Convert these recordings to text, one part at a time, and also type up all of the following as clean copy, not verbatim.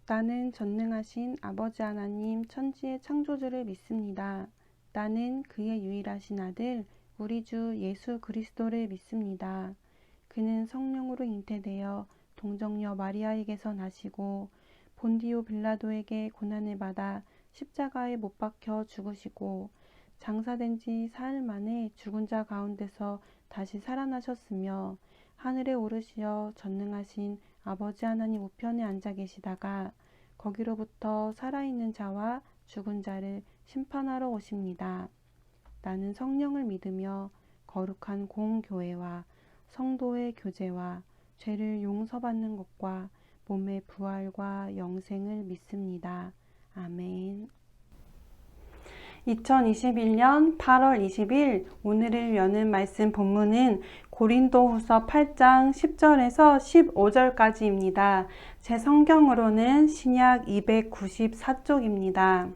나는 전능하신 아버지 하나님 천지의 창조주를 믿습니다. 나는 그의 유일하신 아들 우리 주 예수 그리스도를 믿습니다. 그는 성령으로 잉태되어 동정녀 마리아에게서 나시고 본디오 빌라도에게 고난을 받아 십자가에 못 박혀 죽으시고 장사된 지 사흘 만에 죽은 자 가운데서 다시 살아나셨으며 하늘에 오르시어 전능하신 아버지 하나님 우편에 앉아 계시다가 거기로부터 살아있는 자와 죽은 자를 심판하러 오십니다. 나는 성령을 믿으며 거룩한 공교회와 성도의 교제와 죄를 용서받는 것과 몸의 부활과 영생을 믿습니다. 아멘. 2021년 8월 20일 오늘을 여는 말씀 본문은 고린도후서 8장 10절에서 15절까지입니다. 제 성경으로는 신약 294쪽입니다.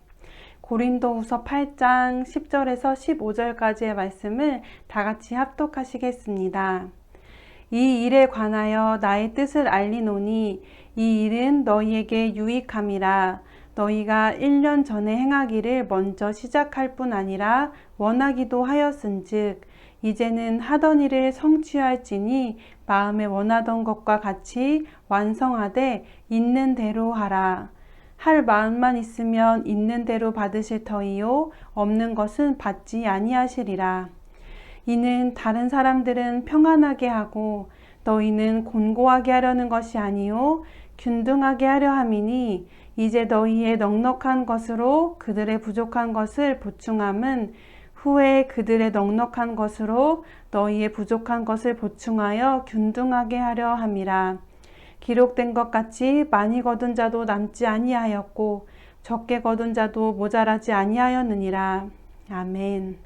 고린도후서 8장 10절에서 15절까지의 말씀을 다 같이 합독하시겠습니다. 이 일에 관하여 나의 뜻을 알리노니 이 일은 너희에게 유익함이라. 너희가 1년 전에 행하기를 먼저 시작할 뿐 아니라 원하기도 하였은즉 이제는 하던 일을 성취할지니 마음에 원하던 것과 같이 완성하되 있는 대로 하라. 할 마음만 있으면 있는 대로 받으실 터이요 없는 것은 받지 아니하시리라. 이는 다른 사람들은 평안하게 하고 너희는 곤고하게 하려는 것이 아니요 균등하게 하려 함이니 이제 너희의 넉넉한 것으로 그들의 부족한 것을 보충함은 후에 그들의 넉넉한 것으로 너희의 부족한 것을 보충하여 균등하게 하려 함이라. 기록된 것 같이 많이 거둔 자도 남지 아니하였고 적게 거둔 자도 모자라지 아니하였느니라. 아멘.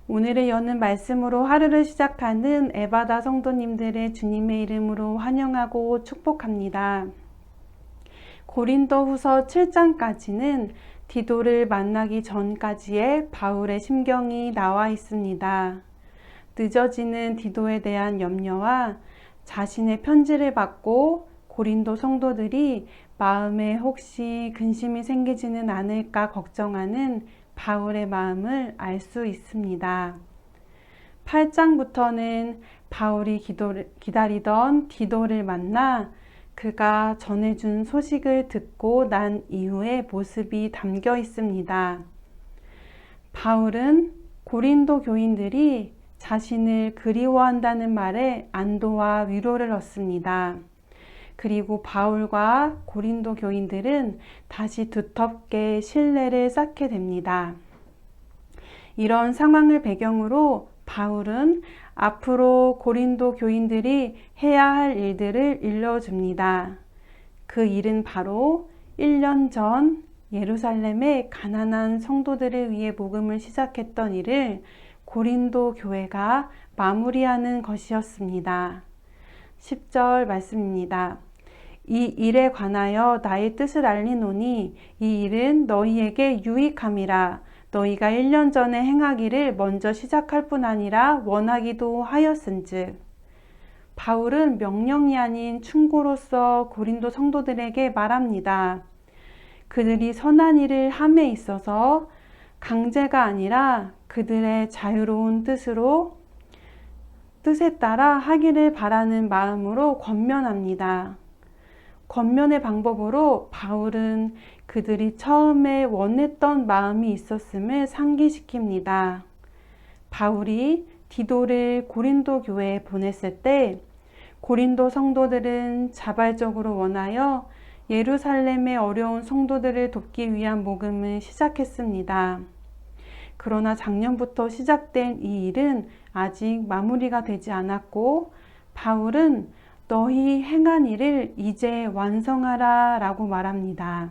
오늘의 여는 말씀으로 하루를 시작하는 에바다 성도님들의 주님의 이름으로 환영하고 축복합니다. 고린도후서 7장까지는 디도를 만나기 전까지의 바울의 심경이 나와 있습니다. 늦어지는 디도에 대한 염려와 자신의 편지를 받고 고린도 성도들이 마음에 혹시 근심이 생기지는 않을까 걱정하는 바울의 마음을 알 수 있습니다. 8장부터는 바울이 기다리던 디도를 만나 그가 전해준 소식을 듣고 난 이후의 모습이 담겨 있습니다. 바울은 고린도 교인들이 자신을 그리워한다는 말에 안도와 위로를 얻습니다. 그리고 바울과 고린도 교인들은 다시 두텁게 신뢰를 쌓게 됩니다. 이런 상황을 배경으로 바울은 앞으로 고린도 교인들이 해야 할 일들을 일러줍니다. 그 일은 바로 1년 전 예루살렘의 가난한 성도들을 위해 복음을 시작했던 일을 고린도 교회가 마무리하는 것이었습니다. 10절 말씀입니다. 이 일에 관하여 나의 뜻을 알리노니 이 일은 너희에게 유익함이라. 너희가 1년 전에 행하기를 먼저 시작할 뿐 아니라 원하기도 하였은즉. 바울은 명령이 아닌 충고로서 고린도 성도들에게 말합니다. 그들이 선한 일을 함에 있어서 강제가 아니라 그들의 자유로운 뜻에 따라 하기를 바라는 마음으로 권면합니다. 권면의 방법으로 바울은 그들이 처음에 원했던 마음이 있었음을 상기시킵니다. 바울이 디도를 고린도 교회에 보냈을 때 고린도 성도들은 자발적으로 원하여 예루살렘의 어려운 성도들을 돕기 위한 모금을 시작했습니다. 그러나 작년부터 시작된 이 일은 아직 마무리가 되지 않았고 바울은 너희 행한 일을 이제 완성하라 라고 말합니다.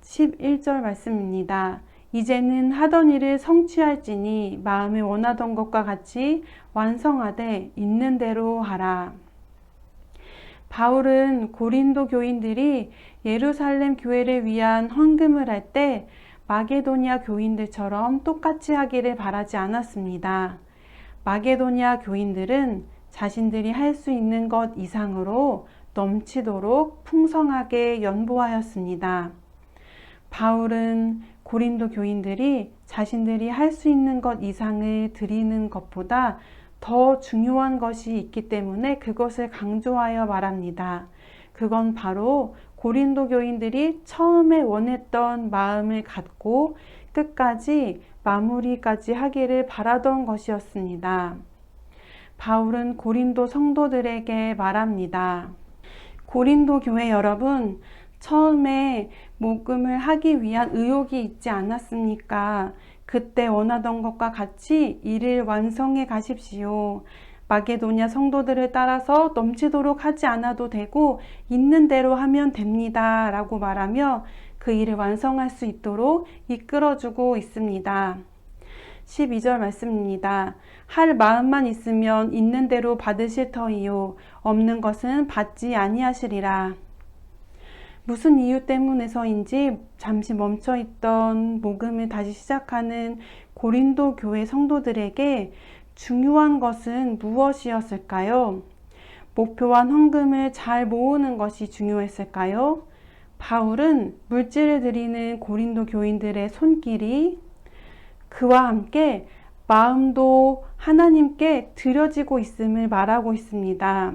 11절 말씀입니다. 이제는 하던 일을 성취할지니 마음에 원하던 것과 같이 완성하되 있는 대로 하라. 바울은 고린도 교인들이 예루살렘 교회를 위한 헌금을 할 때 마게도니아 교인들처럼 똑같이 하기를 바라지 않았습니다. 마게도니아 교인들은 자신들이 할 수 있는 것 이상으로 넘치도록 풍성하게 연보하였습니다. 바울은 고린도 교인들이 자신들이 할 수 있는 것 이상을 드리는 것보다 더 중요한 것이 있기 때문에 그것을 강조하여 말합니다. 그건 바로 고린도 교인들이 처음에 원했던 마음을 갖고 끝까지 마무리까지 하기를 바라던 것이었습니다. 바울은 고린도 성도들에게 말합니다. 고린도 교회 여러분, 처음에 복음을 하기 위한 의욕이 있지 않았습니까? 그때 원하던 것과 같이 일을 완성해 가십시오. 마게도냐 성도들을 따라서 넘치도록 하지 않아도 되고 있는 대로 하면 됩니다. 라고 말하며 그 일을 완성할 수 있도록 이끌어주고 있습니다. 12절 말씀입니다. 할 마음만 있으면 있는 대로 받으실 터이요 없는 것은 받지 아니하시리라. 무슨 이유 때문에서인지 잠시 멈춰있던 복음을 다시 시작하는 고린도 교회 성도들에게 중요한 것은 무엇이었을까요? 목표와 헌금을 잘 모으는 것이 중요했을까요? 바울은 물질을 드리는 고린도 교인들의 손길이 그와 함께 마음도 하나님께 드려지고 있음을 말하고 있습니다.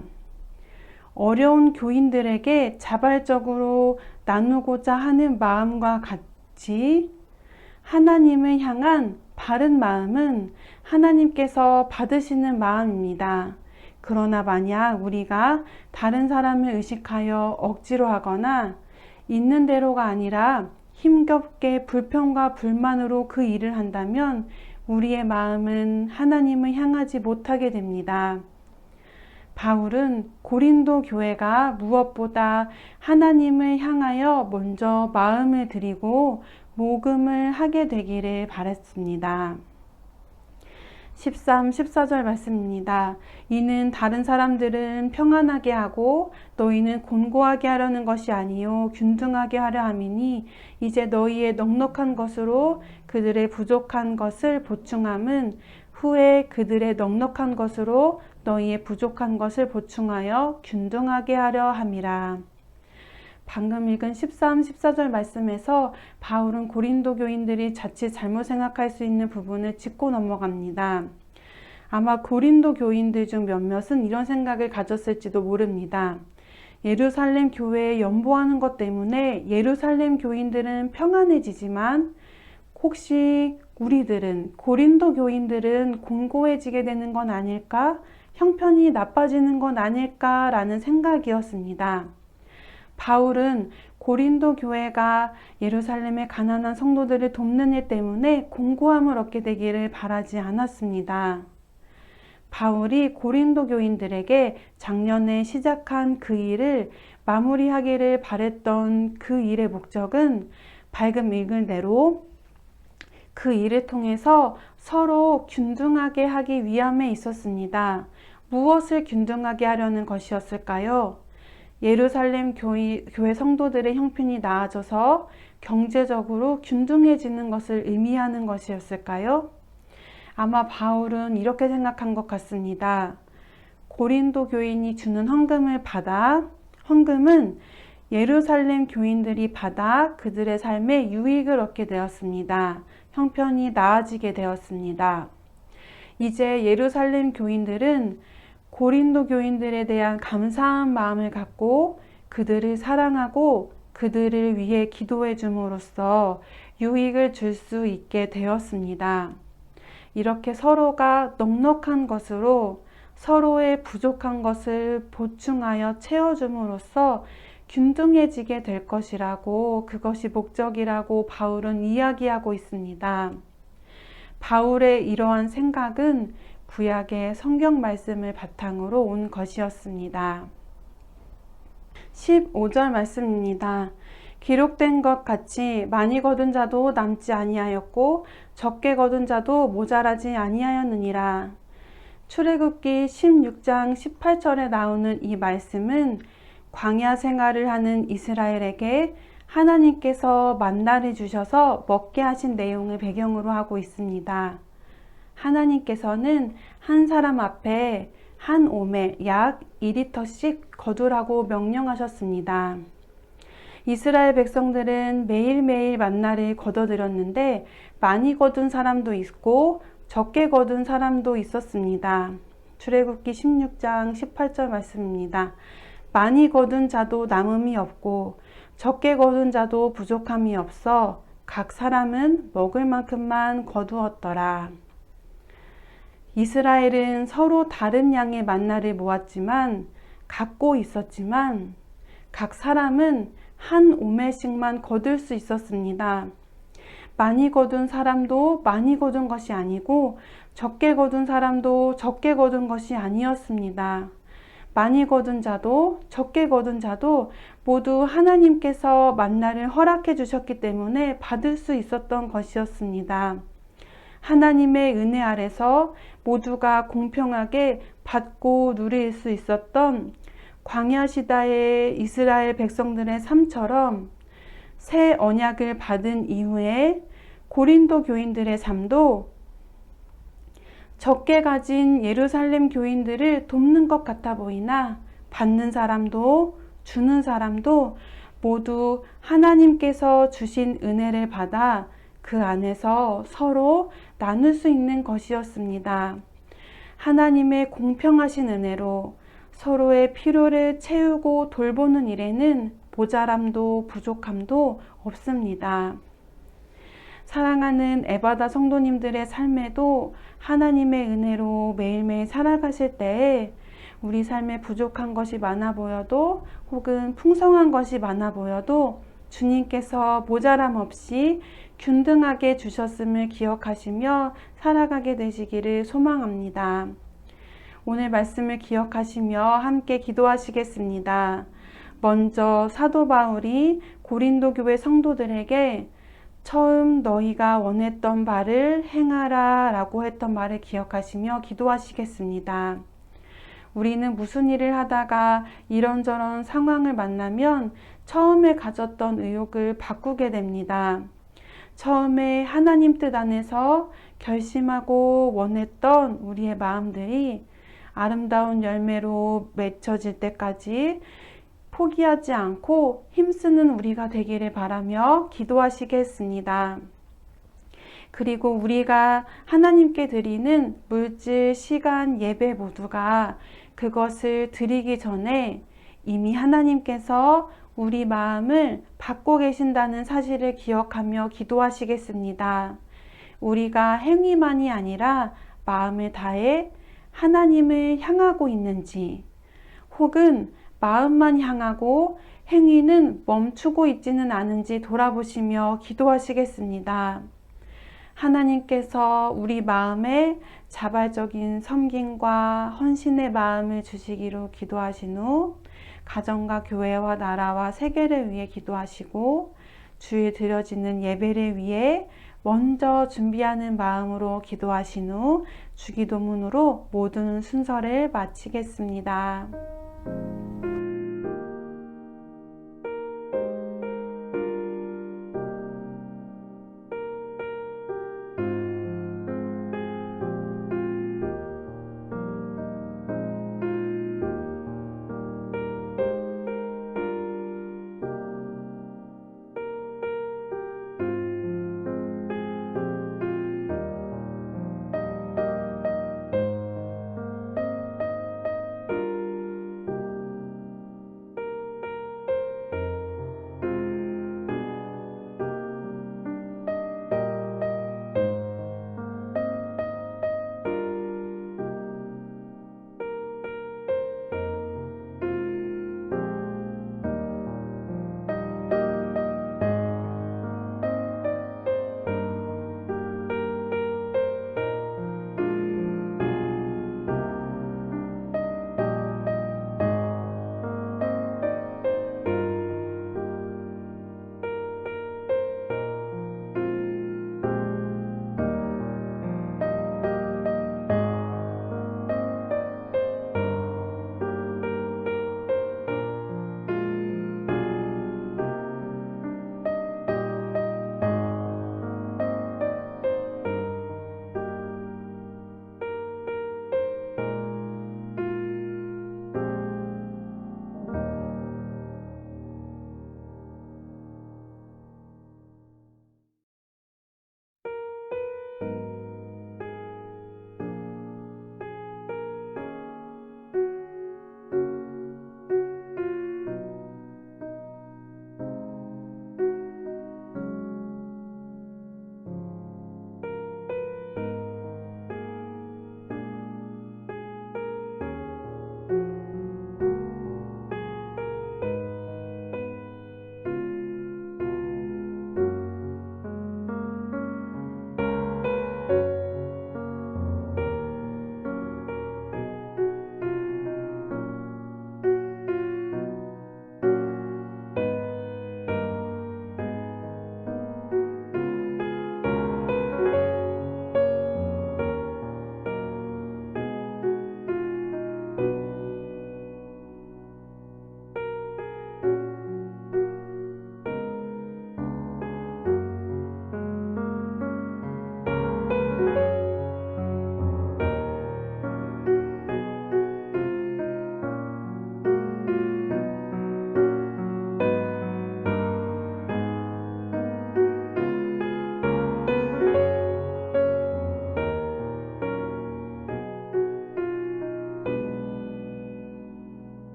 어려운 교인들에게 자발적으로 나누고자 하는 마음과 같이 하나님을 향한 바른 마음은 하나님께서 받으시는 마음입니다. 그러나 만약 우리가 다른 사람을 의식하여 억지로 하거나 있는 대로가 아니라 힘겹게 불평과 불만으로 그 일을 한다면 우리의 마음은 하나님을 향하지 못하게 됩니다. 바울은 고린도 교회가 무엇보다 하나님을 향하여 먼저 마음을 드리고 모금을 하게 되기를 바랐습니다. 13, 14절 말씀입니다. 이는 다른 사람들은 평안하게 하고 너희는 곤고하게 하려는 것이 아니요 균등하게 하려 함이니 이제 너희의 넉넉한 것으로 그들의 부족한 것을 보충함은 후에 그들의 넉넉한 것으로 너희의 부족한 것을 보충하여 균등하게 하려 함이라. 방금 읽은 13, 14절 말씀에서 바울은 고린도 교인들이 자칫 잘못 생각할 수 있는 부분을 짚고 넘어갑니다. 아마 고린도 교인들 중 몇몇은 이런 생각을 가졌을지도 모릅니다. 예루살렘 교회에 연보하는 것 때문에 예루살렘 교인들은 평안해지지만 혹시 우리들은 고린도 교인들은 곤고해지게 되는 건 아닐까? 형편이 나빠지는 건 아닐까라는 생각이었습니다. 바울은 고린도 교회가 예루살렘의 가난한 성도들을 돕는 일 때문에 곤고함을 얻게 되기를 바라지 않았습니다. 바울이 고린도 교인들에게 작년에 시작한 그 일을 마무리하기를 바랬던 그 일의 목적은 방금 읽은 대로 그 일을 통해서 서로 균등하게 하기 위함에 있었습니다. 무엇을 균등하게 하려는 것이었을까요? 예루살렘 교회 성도들의 형편이 나아져서 경제적으로 균등해지는 것을 의미하는 것이었을까요? 아마 바울은 이렇게 생각한 것 같습니다. 고린도 교인이 주는 헌금은 예루살렘 교인들이 받아 그들의 삶에 유익을 얻게 되었습니다. 형편이 나아지게 되었습니다. 이제 예루살렘 교인들은 고린도 교인들에 대한 감사한 마음을 갖고 그들을 사랑하고 그들을 위해 기도해 줌으로써 유익을 줄 수 있게 되었습니다. 이렇게 서로가 넉넉한 것으로 서로의 부족한 것을 보충하여 채워줌으로써 균등해지게 될 것이라고 그것이 목적이라고 바울은 이야기하고 있습니다. 바울의 이러한 생각은 구약의 성경 말씀을 바탕으로 온 것이었습니다. 15절 말씀입니다. 기록된 것 같이 많이 거둔 자도 남지 아니하였고 적게 거둔 자도 모자라지 아니하였느니라. 출애굽기 16장 18절에 나오는 이 말씀은 광야 생활을 하는 이스라엘에게 하나님께서 만나를 주셔서 먹게 하신 내용을 배경으로 하고 있습니다. 하나님께서는 한 사람 앞에 한 오멜 약 2리터씩 거두라고 명령하셨습니다. 이스라엘 백성들은 매일매일 만나를 거둬들였는데 많이 거둔 사람도 있고 적게 거둔 사람도 있었습니다. 출애굽기 16장 18절 말씀입니다. 많이 거둔 자도 남음이 없고 적게 거둔 자도 부족함이 없어 각 사람은 먹을 만큼만 거두었더라. 이스라엘은 서로 다른 양의 만나를 모았지만 갖고 있었지만 각 사람은 한 오멜씩만 거둘 수 있었습니다. 많이 거둔 사람도 많이 거둔 것이 아니고 적게 거둔 사람도 적게 거둔 것이 아니었습니다. 많이 거둔 자도 적게 거둔 자도 모두 하나님께서 만나를 허락해 주셨기 때문에 받을 수 있었던 것이었습니다. 하나님의 은혜 아래서 모두가 공평하게 받고 누릴 수 있었던 광야 시대의 이스라엘 백성들의 삶처럼 새 언약을 받은 이후에 고린도 교인들의 삶도 적게 가진 예루살렘 교인들을 돕는 것 같아 보이나 받는 사람도 주는 사람도 모두 하나님께서 주신 은혜를 받아 그 안에서 서로 나눌 수 있는 것이었습니다. 하나님의 공평하신 은혜로 서로의 필요를 채우고 돌보는 일에는 모자람도 부족함도 없습니다. 사랑하는 에바다 성도님들의 삶에도 하나님의 은혜로 매일매일 살아가실 때에 우리 삶에 부족한 것이 많아 보여도 혹은 풍성한 것이 많아 보여도 주님께서 모자람 없이 균등하게 주셨음을 기억하시며 살아가게 되시기를 소망합니다. 오늘 말씀을 기억하시며 함께 기도하시겠습니다. 먼저 사도 바울이 고린도 교회 성도들에게 처음 너희가 원했던 바를 행하라 라고 했던 말을 기억하시며 기도하시겠습니다. 우리는 무슨 일을 하다가 이런저런 상황을 만나면 처음에 가졌던 의욕을 바꾸게 됩니다. 처음에 하나님 뜻 안에서 결심하고 원했던 우리의 마음들이 아름다운 열매로 맺혀질 때까지 포기하지 않고 힘쓰는 우리가 되기를 바라며 기도하시겠습니다. 그리고 우리가 하나님께 드리는 물질, 시간, 예배 모두가 그것을 드리기 전에 이미 하나님께서 우리 마음을 받고 계신다는 사실을 기억하며 기도하시겠습니다. 우리가 행위만이 아니라 마음을 다해 하나님을 향하고 있는지 혹은 마음만 향하고 행위는 멈추고 있지는 않은지 돌아보시며 기도하시겠습니다. 하나님께서 우리 마음에 자발적인 섬김과 헌신의 마음을 주시기로 기도하신 후 가정과 교회와 나라와 세계를 위해 기도하시고 주에 드려지는 예배를 위해 먼저 준비하는 마음으로 기도하신 후 주기도문으로 모든 순서를 마치겠습니다.